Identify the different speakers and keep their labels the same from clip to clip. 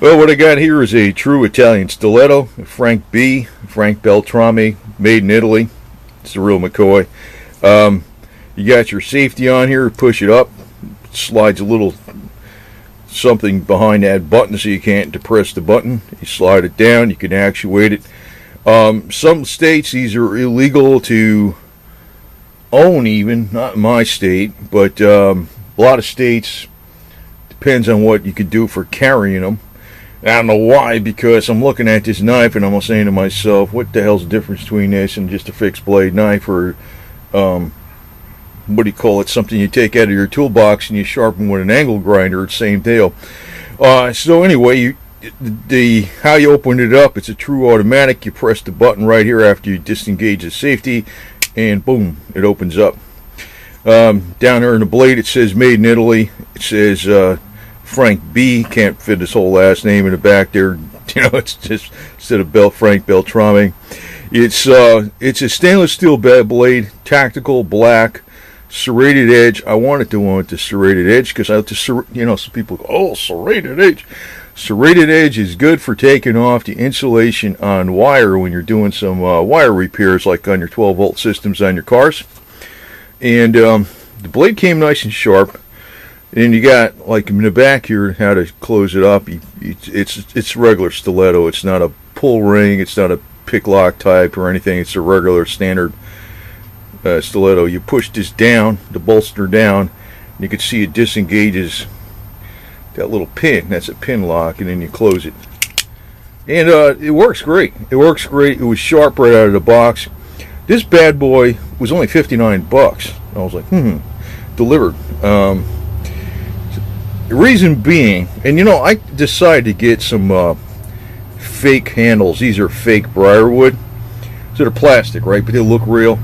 Speaker 1: Well, what I got here is a true Italian Stiletto, Frank Beltrame, made in Italy. It's the real McCoy. You got your safety on here, push it up, slides a little something behind that button so you can't depress the button. You slide it down, you can actuate it. Some states these are illegal to own, even not in my state, but a lot of states, depends on what you could do for carrying them. I don't know why, because I'm looking at this knife and I'm saying to myself, what the hell's the difference between this and just a fixed blade knife, or what do you call it, something you take out of your toolbox and you sharpen with an angle grinder. It's the same deal. So anyway, how you open it up, it's a true automatic. You press the button right here after you disengage the safety, and boom, it opens up. Down there in the blade it says made in Italy. It says Frank B. Can't fit his whole last name in the back there. You know, it's just instead of Frank Beltrame. It's a stainless steel blade, tactical, black, serrated edge. I wanted to want the serrated edge because I like to, you know, some people go, oh, serrated edge. Serrated edge is good for taking off the insulation on wire when you're doing some wire repairs, like on your 12-volt systems on your cars. And the blade came nice and sharp. And you got, like in the back here, how to close it up. It's regular stiletto. It's not a pull ring. It's not a pick lock type or anything. It's a regular standard stiletto. You push this down, the bolster down, and you can see it disengages that little pin. That's a pin lock, and then you close it. And it works great. It works great. It was sharp right out of the box. This bad boy was only 59 bucks. I was like, delivered. The reason being, and you know, I decided to get some fake handles. These are fake briarwood. So they're plastic, right? But they look real.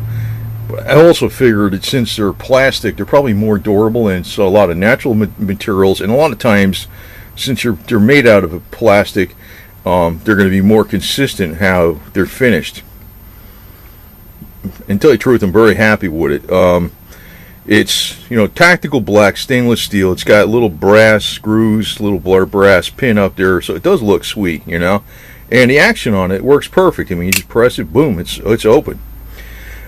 Speaker 1: But I also figured that since they're plastic, they're probably more durable, and so a lot of natural materials. And a lot of times, since they're made out of a plastic, they're going to be more consistent how they're finished. And to tell you the truth, I'm very happy with it. It's, you know, tactical black stainless steel. It's got little brass screws, little brass pin up there, so it does look sweet, you know. And the action on it works perfect. I mean, you just press it, boom, it's open.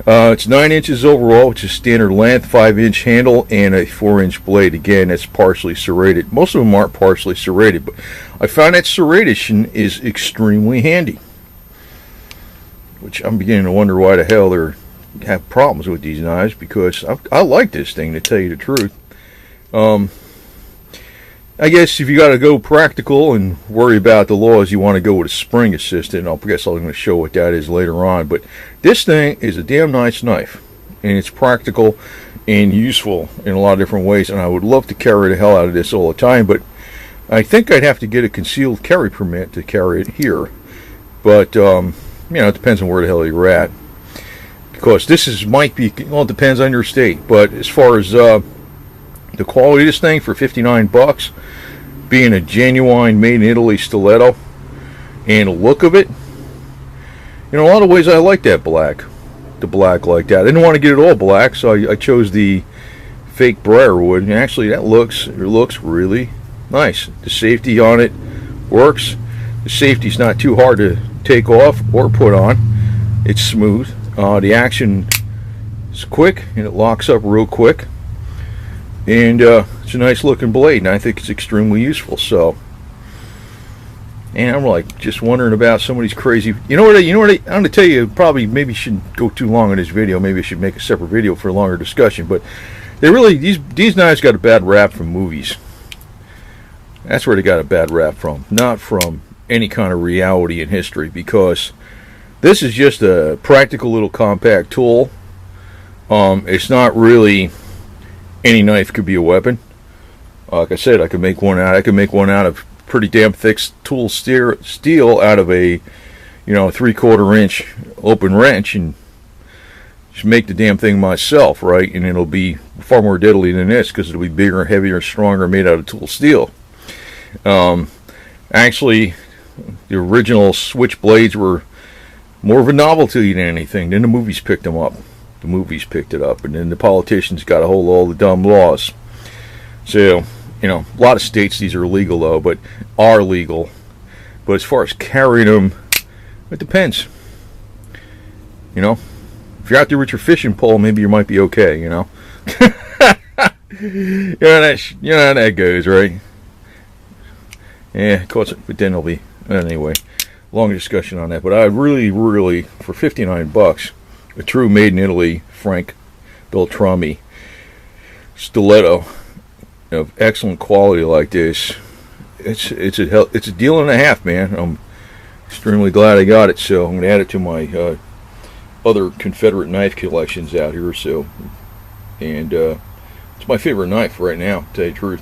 Speaker 1: It's 9 inches overall, which is standard length, 5-inch handle, and a 4-inch blade. Again, that's partially serrated. Most of them aren't partially serrated, but I found that serration is extremely handy. Which I'm beginning to wonder why the hell they're have problems with these knives, because I like this thing, to tell you the truth. I guess if you got to go practical and worry about the laws, you want to go with a spring assisted. I guess I'm going to show what that is later on. But this thing is a damn nice knife, and it's practical and useful in a lot of different ways, and I would love to carry the hell out of this all the time, but I think I'd have to get a concealed carry permit to carry it here. But you know, it depends on where the hell you're at. Because this might be, well, it depends on your state. But as far as the quality of this thing for 59 bucks, being a genuine made in Italy stiletto, and the look of it, you know, a lot of ways I like that black. The black like that. I didn't want to get it all black, so I chose the fake briarwood. And actually, it looks really nice. The safety on it works. The safety's not too hard to take off or put on. It's smooth. The action is quick, and it locks up real quick, and it's a nice looking blade, and I think it's extremely useful. So, and I'm like just wondering about some of these crazy, you know what I'm going to tell you, probably maybe shouldn't go too long on this video. Maybe I should make a separate video for a longer discussion. But they really, these knives got a bad rap from movies. That's where they got a bad rap from, not from any kind of reality in history, because this is just a practical little compact tool. It's not really, any knife could be a weapon. Like I said, I could make one out of pretty damn thick tool steel out of a, you know, 3/4 inch open wrench, and just make the damn thing myself, right? And it'll be far more deadly than this, because it'll be bigger, heavier, stronger, made out of tool steel. Actually, the original switchblades were more of a novelty than anything. Then the movies picked them up. The movies picked it up, and then the politicians got a hold of all the dumb laws. So, you know, a lot of states these are illegal though, but are legal But as far as carrying them, it depends. You know, if you're out there with your fishing pole, maybe you might be okay. You know, you know how that goes, right? Yeah, of course, but then it'll be anyway. Long discussion on that, but I really, for $59, a true made in Italy Frank Beltrame stiletto of excellent quality like this. It's a deal and a half, man. I'm extremely glad I got it. So I'm gonna add it to my other Confederate knife collections out here. So, and it's my favorite knife right now, to tell you the truth.